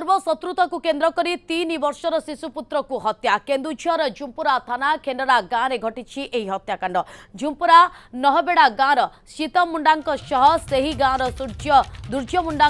पूर्व शत्रुता को केन्द्र करी 3 वर्षर शिशुपुत्र को हत्या। केन्दुझर झुंपुरा थाना खेंडरा गाँव में घटी हत्याकांड। झुंपुरा नहबेड़ा गाँवर शीतमुंडा गाँवर दुर्जय मुंडा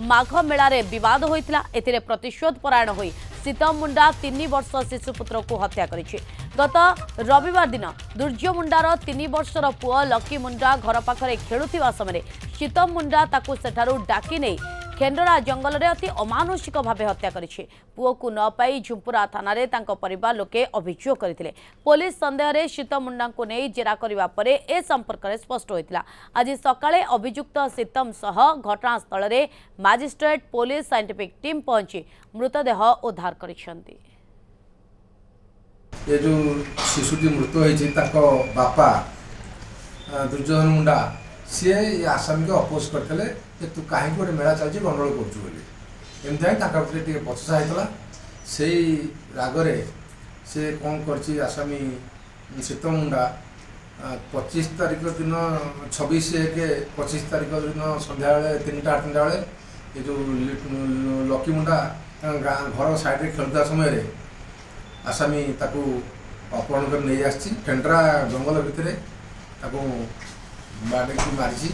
माघ मेलार बद होता। ए प्रतिशोध परायण हो शीतमुंडा 3 वर्ष शिशुपुत्र को हत्या करिछि। गत रविवार दिन दुर्जय मुंडार 3 वर्षर पुओ लकी मुंडा घर पाखरे खेलुथिबा समय शीतमुंडा ताकू सेठारु डाकी नै खेंडरा जंगल में अति अमानुषिक भाव हत्या करिछि। पुओ को न पाई झुंपुरा थाना रे तांको परिवार लोके अभियोग करथिले। पुलिस संदेह रे शीतमुंडा को नै जेरा करिवा परे ए संपर्क रे स्पष्ट होइतिला। आज सकाळे अभियुक्त शीतम सह घटनास्थल रे मजिस्ट्रेट पुलिस साइंटिफिक टीम पहुंची मृतदेह उद्धार करिसेंती। ये जो शिशुटी मृत्यु होइछि ताको बापा दुर्जय मुंडा सी आसामी को अपोज करते कि तू कहीं गोटे मेला चलती गंडगोल कर एमती बचसा होता से रागरे से कौन कर आसामी शीतमुंडा 25 तारीख दिन 26/1/25 तारीख दिन संध्या 3टा बेले ये जो लकी मुंडा घर साइड खेलुता समय आसामी ताकू अपहरण कर नहीं आसी खेंडरा जंगल भितर बाड़ी मारी।